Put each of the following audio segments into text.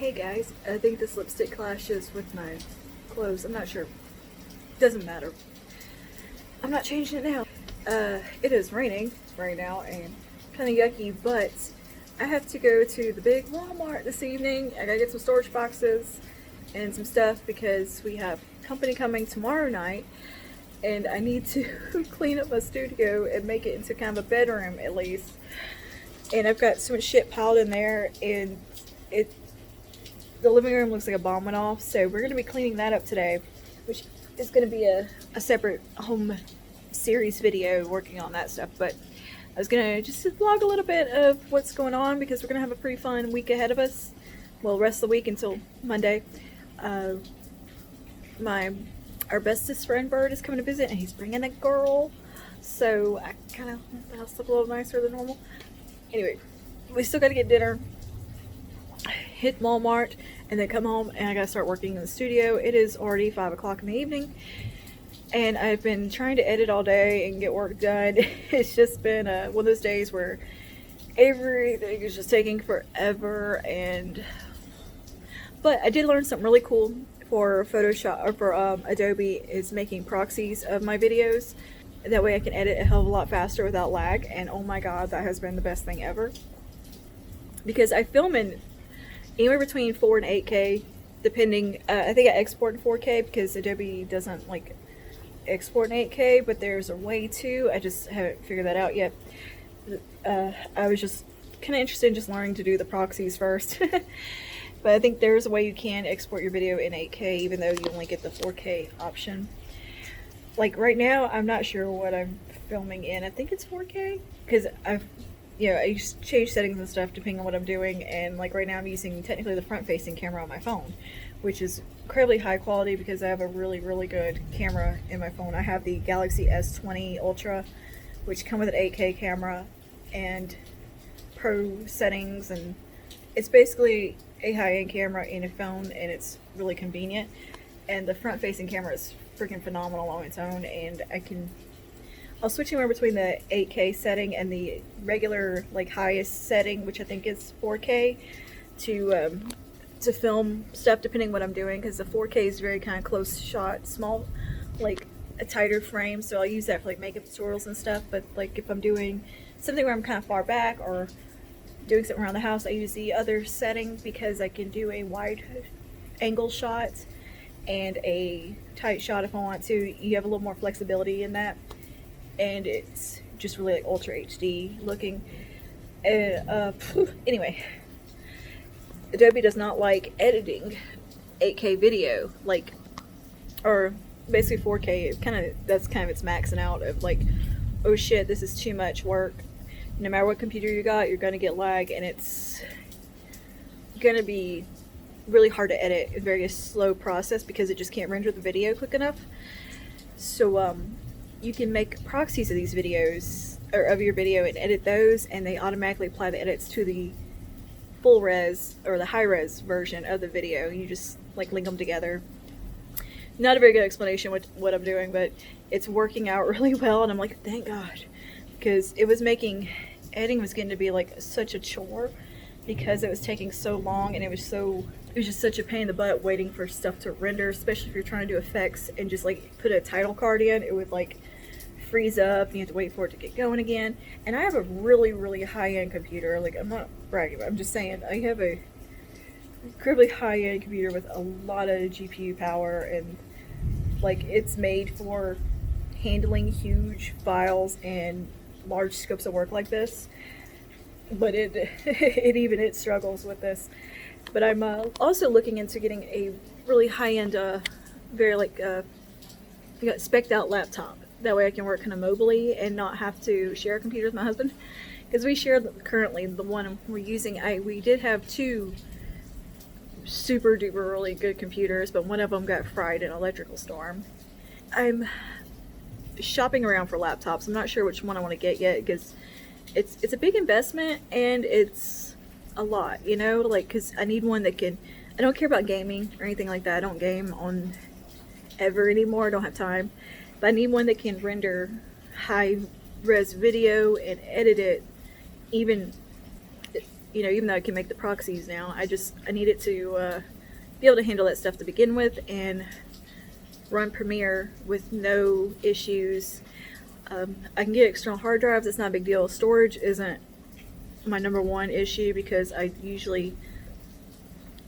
Hey guys, I think this lipstick clashes with my clothes. I'm not sure. Doesn't matter. I'm not changing it now. It is raining right now and kind of yucky, but I have to go to the big Walmart this evening. I gotta get some storage boxes and some stuff because we have company coming tomorrow night and I need to clean up my studio and make it into kind of a bedroom at least. And I've got so much shit piled in there, and the living room looks like a bomb went off, so we're going to be cleaning that up today, which is going to be a separate home series video working on that stuff. But I was going to just vlog a little bit of what's going on because we're going to have a pretty fun week ahead of us. Well, rest of the week until Monday. Our bestest friend Bird is coming to visit, and he's bringing a girl, so I kind of want the house look a little nicer than normal. Anyway, we still got to get dinner, hit Walmart, and then come home, and I got to start working in the studio. It is already 5 o'clock in the evening, and I've been trying to edit all day and get work done. It's just been one of those days where everything is just taking forever, but I did learn something really cool for Photoshop, or for Adobe, is making proxies of my videos. That way I can edit a hell of a lot faster without lag, and oh my god, that has been the best thing ever. Because I film in anywhere between 4 and 8K, depending, I think I export in 4K because Adobe doesn't like export in 8K, but there's a way to, I just haven't figured that out yet. I was just kind of interested in just learning to do the proxies first. But I think there's a way you can export your video in 8K even though you only get the 4K option. Like right now, I'm not sure what I'm filming in. I think it's 4K because I just change settings and stuff depending on what I'm doing. And like right now, I'm using technically the front-facing camera on my phone, which is incredibly high quality because I have a really, really good camera in my phone. I have the Galaxy S20 Ultra, which come with an 8K camera and pro settings, and it's basically a high-end camera in a phone, and it's really convenient. And the front-facing camera is freaking phenomenal on its own, and I'll switch anywhere between the 8K setting and the regular like highest setting, which I think is 4K, to film stuff depending what I'm doing, because the 4K is very kind of close shot, small, like a tighter frame, so I'll use that for like makeup tutorials and stuff. But like if I'm doing something where I'm kind of far back or doing something around the house, I use the other setting because I can do a wide angle shot and a tight shot if I want to. You have a little more flexibility in that, and it's just really like ultra HD looking. Anyway, Adobe does not like editing 8K video, like, or basically 4K. That's kind of its maxing out of like, oh shit, this is too much work. No matter what computer you got, you're gonna get lag, and it's gonna be really hard to edit. It's a very slow process because it just can't render the video quick enough. So you can make proxies of these videos, or of your video, and edit those, and they automatically apply the edits to the full res or the high res version of the video. You just like link them together. Not a very good explanation what I'm doing, but it's working out really well, and I'm like, thank God, because it was making editing was getting to be like such a chore because it was taking so long, and it was just such a pain in the butt waiting for stuff to render, especially if you're trying to do effects and just like put a title card in. It would like freeze up and you have to wait for it to get going again. And I have a really, really high-end computer. Like, I'm not bragging, but I'm just saying I have a incredibly high-end computer with a lot of GPU power, and like it's made for handling huge files and large scopes of work like this. But it struggles with this. But I'm also looking into getting a really high-end, very like spec'd out laptop. That way I can work kind of mobily and not have to share a computer with my husband. Because we share currently the one we're using. We did have two super duper really good computers, but one of them got fried in an electrical storm. I'm shopping around for laptops. I'm not sure which one I want to get yet because it's a big investment and it's a lot, you know, like, because I need one that can, I don't care about gaming or anything like that. I don't game on ever anymore. I don't have time. But I need one that can render high res video and edit it even even though I can make the proxies now, I need it to be able to handle that stuff to begin with and run Premiere with no issues. I can get external hard drives. It's not a big deal. Storage isn't my number one issue because I usually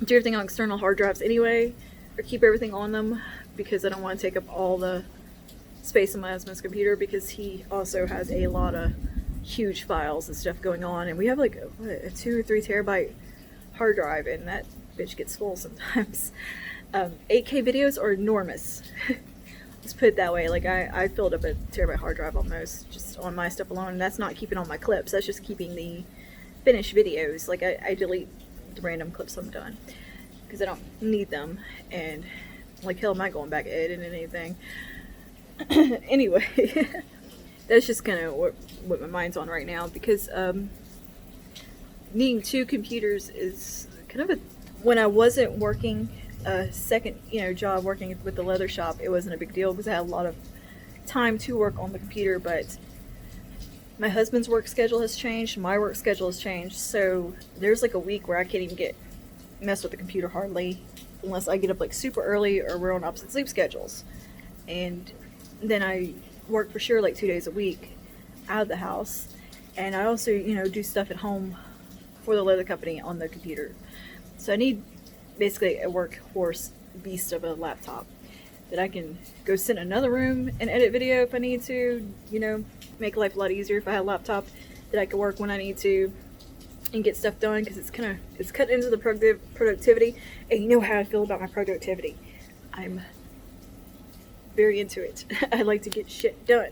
do everything on external hard drives anyway, or keep everything on them because I don't want to take up all the space on my husband's computer, because he also has a lot of huge files and stuff going on, and we have like a 2 or 3 terabyte hard drive, and that bitch gets full sometimes. 8K videos are enormous. Let's put it that way. Like I filled up a terabyte hard drive almost just on my stuff alone, and that's not keeping all my clips. That's just keeping the finished videos. Like I delete the random clips I'm done because I don't need them, and like hell am I going back editing anything. Anyway, that's just kind of what my mind's on right now, because needing 2 computers is kind of a, when I wasn't working a second job working with the leather shop, it wasn't a big deal because I had a lot of time to work on the computer. But my husband's work schedule has changed, my work schedule has changed, so there's like a week where I can't even mess with the computer hardly, unless I get up like super early or we're on opposite sleep schedules. And then I work for sure like 2 days a week out of the house, and I also do stuff at home for the leather company on the computer. So I need basically a workhorse beast of a laptop that I can go sit in another room and edit video if I need to, make life a lot easier if I had a laptop that I could work when I need to and get stuff done, because it's cut into the productivity, and you know how I feel about my productivity. I'm very into it. I like to get shit done,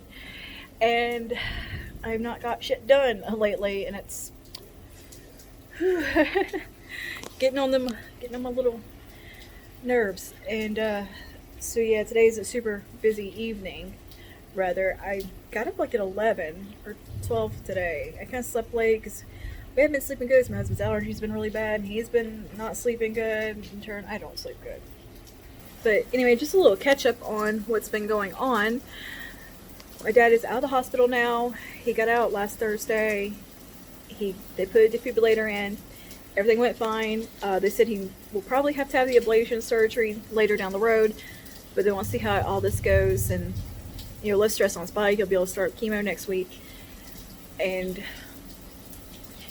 and I've not got shit done lately, and it's getting on my little nerves. And so yeah, today's a super busy evening. Rather, I got up like at 11 or 12 today. I kind of slept late because we haven't been sleeping good. My husband's allergies been really bad, and he's been not sleeping good. In turn, I don't sleep good. But anyway, just a little catch up on what's been going on. My dad is out of the hospital now. He got out last Thursday. They put a defibrillator in. Everything went fine. They said he will probably have to have the ablation surgery later down the road, but they want to see how all this goes, and less stress on his body. He'll be able to start chemo next week. And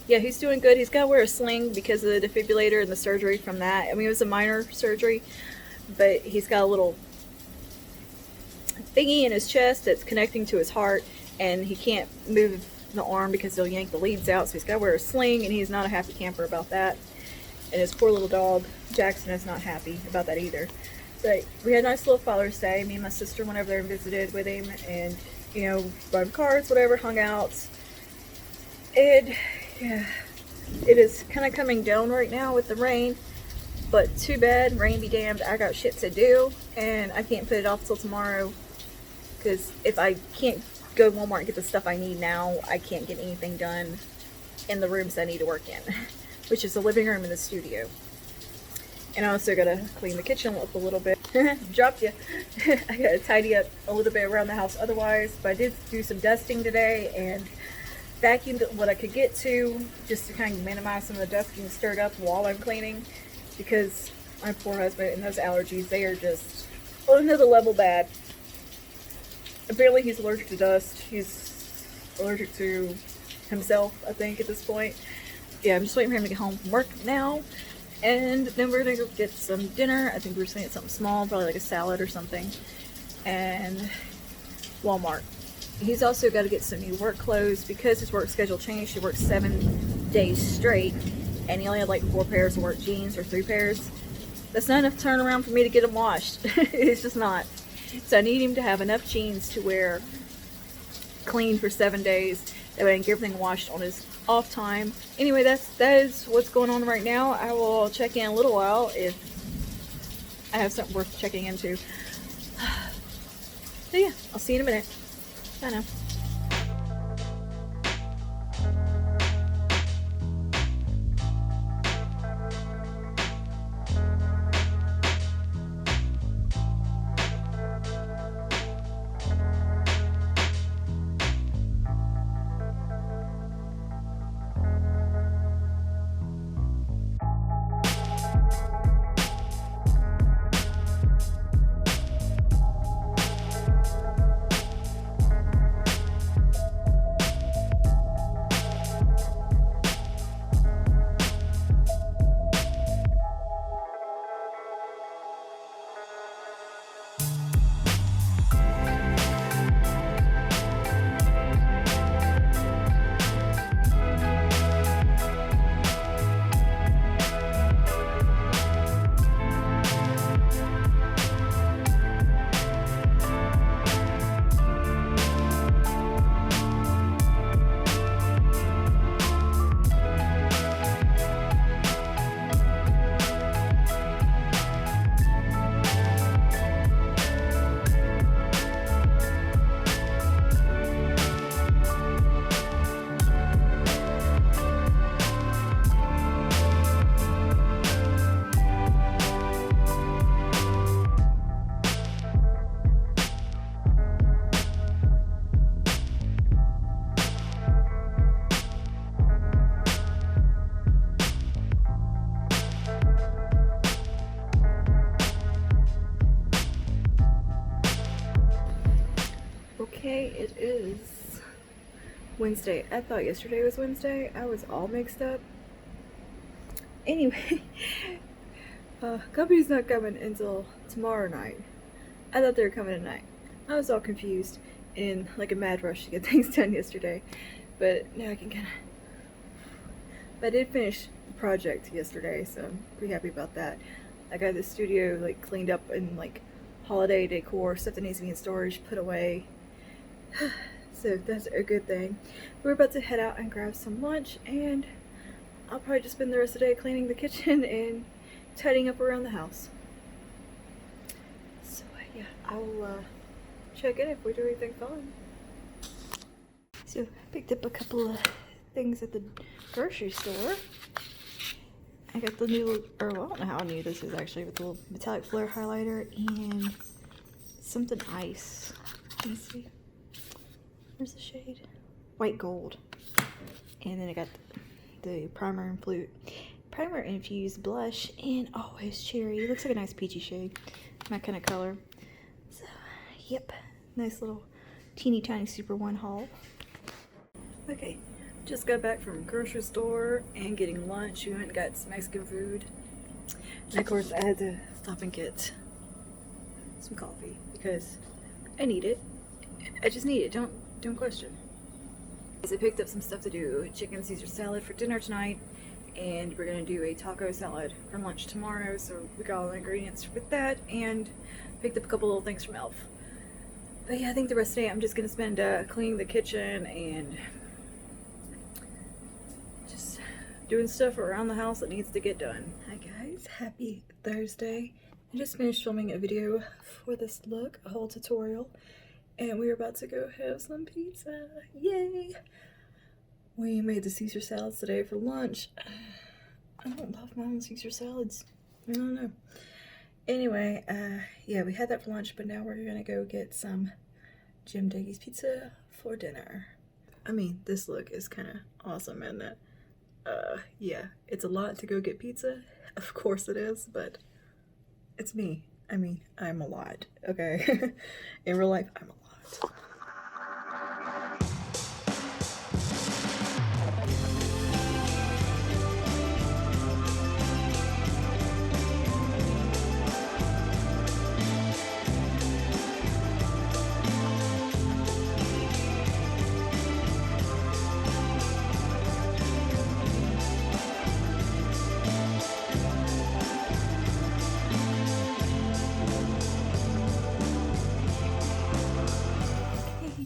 yeah, he's doing good. He's got to wear a sling because of the defibrillator and the surgery from that. I mean, it was a minor surgery, but he's got a little thingy in his chest that's connecting to his heart, and he can't move the arm because they'll yank the leads out, so he's got to wear a sling, and he's not a happy camper about that. And his poor little dog Jackson is not happy about that either. But we had a nice little Father's Day. Me and my sister went over there and visited with him, and brought cards, whatever, hung out. And yeah, it is kind of coming down right now with the rain, but too bad, rain be damned. I got shit to do, and I can't put it off till tomorrow, because if I can't go to Walmart and get the stuff I need now, I can't get anything done in the rooms I need to work in, which is the living room and the studio. And I also gotta clean the kitchen up a little bit. Dropped you. I gotta tidy up a little bit around the house otherwise, but I did do some dusting today and vacuumed what I could get to, just to kind of minimize some of the dust getting stirred up while I'm cleaning, because my poor husband and those allergies, they are just on another level bad. Apparently he's allergic to dust. He's allergic to himself, I think, at this point. Yeah, I'm just waiting for him to get home from work now. And then we're gonna go get some dinner. I think we're just gonna get something small, probably like a salad or something. And Walmart. He's also got to get some new work clothes because his work schedule changed. He works 7 days straight, and he only had like 4 pairs of work jeans or 3 pairs. That's not enough turnaround for me to get them washed. It's just not. So I need him to have enough jeans to wear clean for 7 days. That way I can get everything washed on his off time. Anyway, that is what's going on right now. I will check in a little while if I have something worth checking into. So yeah, I'll see you in a minute. Bye now. Okay, it is Wednesday. I thought yesterday was Wednesday. I was all mixed up. Anyway, company's not coming until tomorrow night. I thought they were coming tonight. I was all confused and like a mad rush to get things done yesterday. But now I can kind of... But I did finish the project yesterday, so I'm pretty happy about that. I got the studio like cleaned up and like holiday decor, stuff that needs to be in storage, put away. So that's a good thing. We're about to head out and grab some lunch, and I'll probably just spend the rest of the day cleaning the kitchen and tidying up around the house. So yeah, I'll check in if we do anything fun. So I picked up a couple of things at the grocery store. I got the new, or well, I don't know how new this is actually, with the little metallic flare highlighter and something ice. Let me see. Where's the shade? White gold. And then I got the primer infused blush, and oh, it's cherry. It looks like a nice peachy shade. My kind of color. So, yep. Nice little teeny tiny Super One haul. Okay. Just got back from grocery store and getting lunch. We went and got some Mexican food. And of course I had to stop and get some coffee because I need it. I just need it. Don't question. I picked up some stuff to do. Chicken Caesar salad for dinner tonight, and we're gonna do a taco salad for lunch tomorrow. So we got all the ingredients with that, and picked up a couple little things from Elf. But yeah, I think the rest of the day I'm just gonna spend cleaning the kitchen and just doing stuff around the house that needs to get done. Hi guys, happy Thursday. I just finished filming a video for this look, a whole tutorial. And we're about to go have some pizza. Yay! We made the Caesar salads today for lunch. I don't love my own Caesar salads. I don't know. Anyway, yeah, we had that for lunch, but now we're gonna go get some Jim Daggy's pizza for dinner. I mean, this look is kind of awesome, isn't it? Yeah, it's a lot to go get pizza. Of course it is, but it's me. I mean, I'm a lot, okay? In real life, I'm a lot.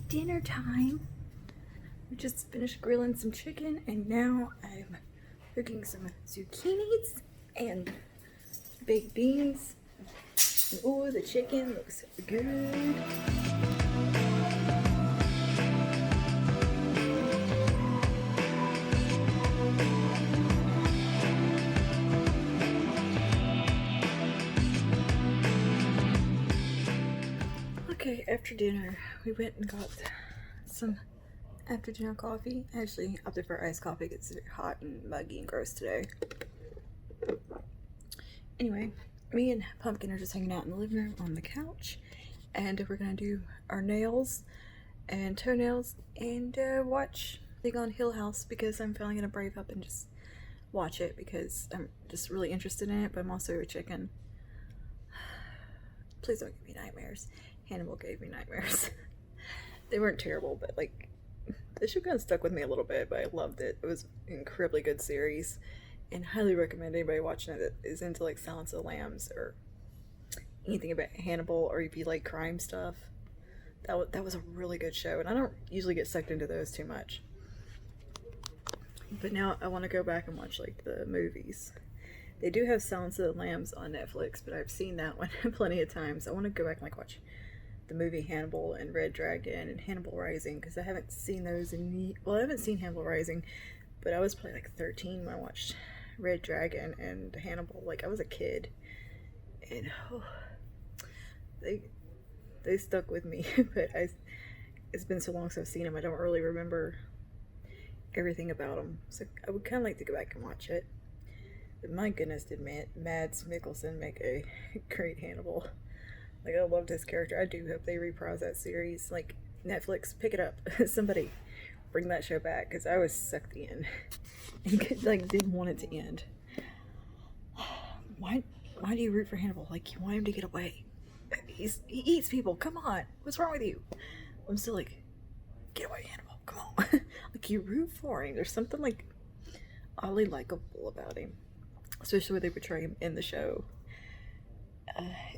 Dinner time. We just finished grilling some chicken, and now I'm cooking some zucchinis and baked beans. And oh, the chicken looks good. Okay, after dinner, we went and got some after dinner coffee. I actually opted for iced coffee because it's hot and muggy and gross today. Anyway, me and Pumpkin are just hanging out in the living room on the couch, and we're gonna do our nails and toenails and watch League on Hill House because I'm finally gonna brave up and just watch it because I'm just really interested in it, but I'm also a chicken. Please don't give me nightmares. Hannibal gave me nightmares. They weren't terrible, but like, the show kind of stuck with me a little bit, but I loved it. It was an incredibly good series, and highly recommend anybody watching it that is into like Silence of the Lambs or anything about Hannibal, or if you like crime stuff. That was a really good show, and I don't usually get sucked into those too much. But now I want to go back and watch like the movies. They do have Silence of the Lambs on Netflix, but I've seen that one plenty of times. I want to go back and like watch the movie Hannibal and Red Dragon and Hannibal Rising, because I haven't seen those well, I haven't seen Hannibal Rising, but I was probably like 13 when I watched Red Dragon and Hannibal. Like, I was a kid, and oh, they stuck with me. But it's been so long since I've seen them, I don't really remember everything about them, so I would kind of like to go back and watch it. But my goodness, did Mads Mikkelsen make a great Hannibal. Like, I loved his character. I do hope they reprise that series. Like, Netflix, pick it up. Somebody bring that show back, because I was sucked in and like didn't want it to end. Why do you root for Hannibal? Like, you want him to get away. He eats people. Come on, what's wrong with you? I'm still like, get away, Hannibal. Come on. Like, you root for him. There's something like oddly likable about him, especially when they portray him in the show.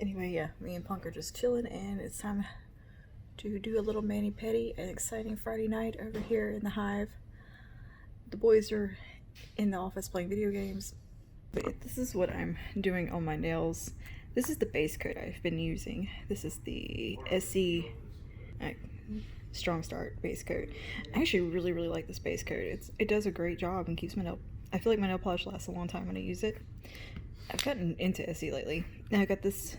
Anyway, yeah, me and Punk are just chilling, and it's time to do a little mani-pedi, an exciting Friday night over here in the Hive. The boys are in the office playing video games. But this is what I'm doing on my nails. This is the base coat I've been using. This is the SC Strong Start base coat. I actually really like this base coat. It does a great job and keeps my nail. I feel like my nail polish lasts a long time when I use it. I've gotten into SC lately. Now I got this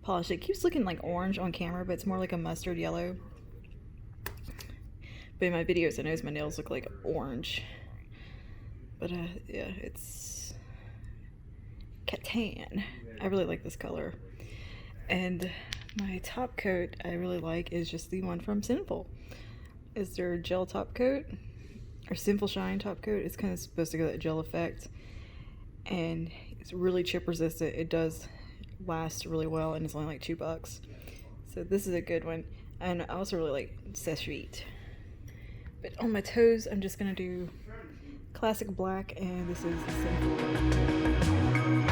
polish. It keeps looking like orange on camera, but it's more like a mustard yellow. But in my videos, I notice my nails look like orange. But yeah, it's Catan. I really like this color. And my top coat I really like is just the one from Sinful. Is their gel top coat, or Sinful Shine top coat. It's kind of supposed to go that gel effect, and it's really chip resistant. It does last really well, and it's only like $2. So this is a good one. And I also really like Seshvit. But on my toes, I'm just gonna do classic black, and this is the Sinful.